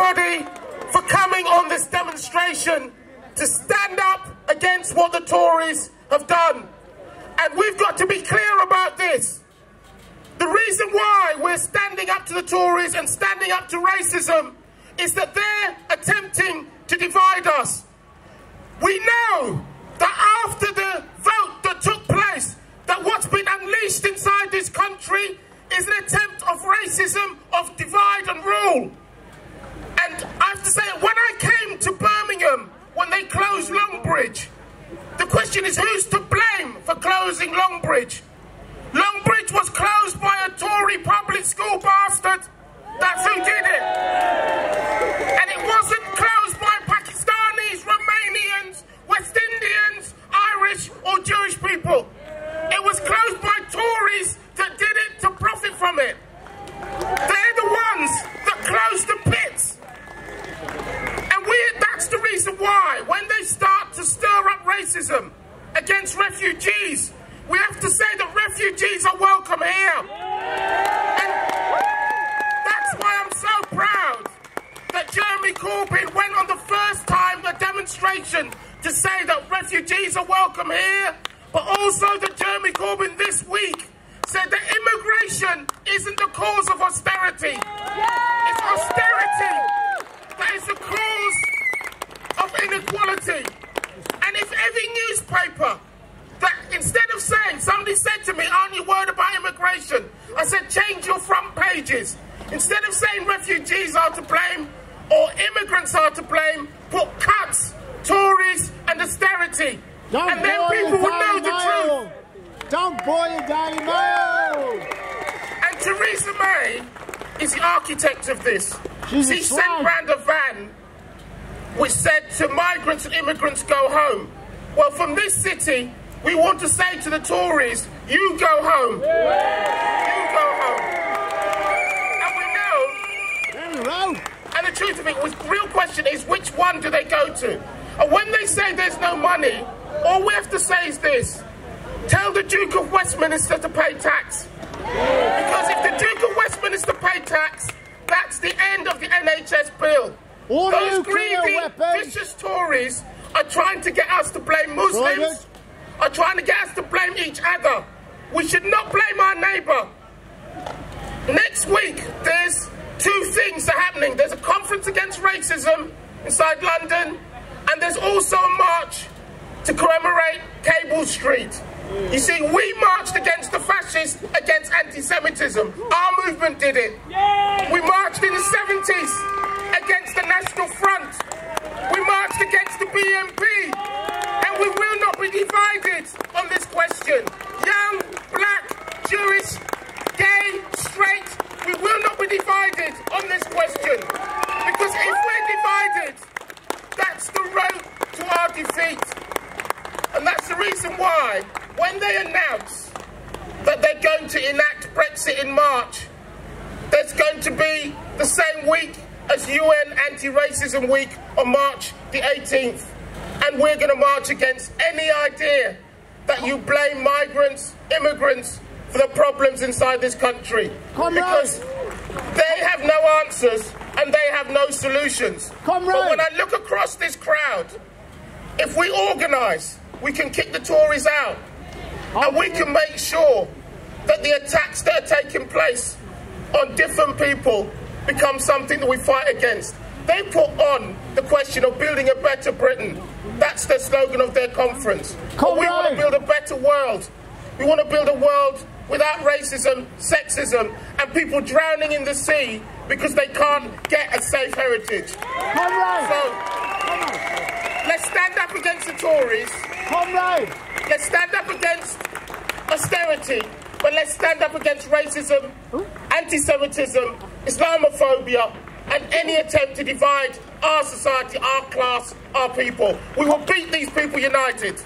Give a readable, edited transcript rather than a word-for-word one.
everybody for coming on this demonstration to stand up against what the Tories have done. And we've got to be clear about this. The reason why we're standing up to the Tories and standing up to racism is that they're attempting to divide us. We know that after the vote that took place, that what's been unleashed inside this country is an attempt of racism, of divide and rule. And I have to say, when I came to Birmingham, when they closed Longbridge, the question is, who's to blame for closing Longbridge? Longbridge was closed by a Tory public school bastard. That's who did it. And it wasn't closed by Pakistanis, Romanians, West Indians, Irish or Jewish people. It was closed by Tories that did it to profit from it. They're the ones that closed the pits. And that's the reason why, when they start to stir up racism against refugees, we have to say that refugees are welcome here. And that's why I'm so proud that Jeremy Corbyn went on the first time a demonstration to say that refugees are welcome here, but also that Jeremy Corbyn this week said that immigration isn't the cause of austerity. It's austerity that is the cause of inequality. And if every newspaper, that instead of saying, somebody said to me, aren't you worried about immigration? I said, change your front pages. Instead of saying refugees are to blame or immigrants are to blame, put cuts, Tories and austerity. And then people will know the truth. Don't boil it down your mayo. And Theresa May is the architect of this. She sent round a van which said to migrants and immigrants, go home. Well, from this city, we want to say to the Tories, you go home. You go home. And we know, and the truth of it, the real question is, which one do they go to? And when they say there's no money, all we have to say is this: tell the Duke of Westminster to pay tax. Because if the Duke of Westminster pay tax, that's the end of the NHS bill. Those greedy, vicious Tories are trying to get us to blame Muslims, are trying to get us to blame each other. We should not blame our neighbour. Next week, there's two things are happening. There's a conference against racism inside London, and there's also a march to commemorate Cable Street. You see, we marched against the fascists, against anti-Semitism. Our movement did it. We marched in the 70s against the National Front. We marched against the BNP. And we will not be divided on this question. Young, black, Jewish, gay, straight, we will not be divided on this question. Because if we're divided, that's the road to our defeat. And that's the reason why, when they announce that they're going to enact Brexit in March, there's going to be the same week as UN Anti-Racism Week on March the 18th. And we're going to march against any idea that you blame migrants, immigrants, for the problems inside this country. Because they have no answers and they have no solutions. But when I look across this crowd, if we organise, we can kick the Tories out. And we can make sure that the attacks that are taking place on different people become something that we fight against. They put on the question of building a better Britain. That's the slogan of their conference. But we want to build a better world. We want to build a world without racism, sexism, and people drowning in the sea because they can't get a safe heritage. So, let's stand up against the Tories. Let's stand up against austerity, but let's stand up against racism, anti-Semitism, Islamophobia, and any attempt to divide our society, our class, our people. We will beat these people united.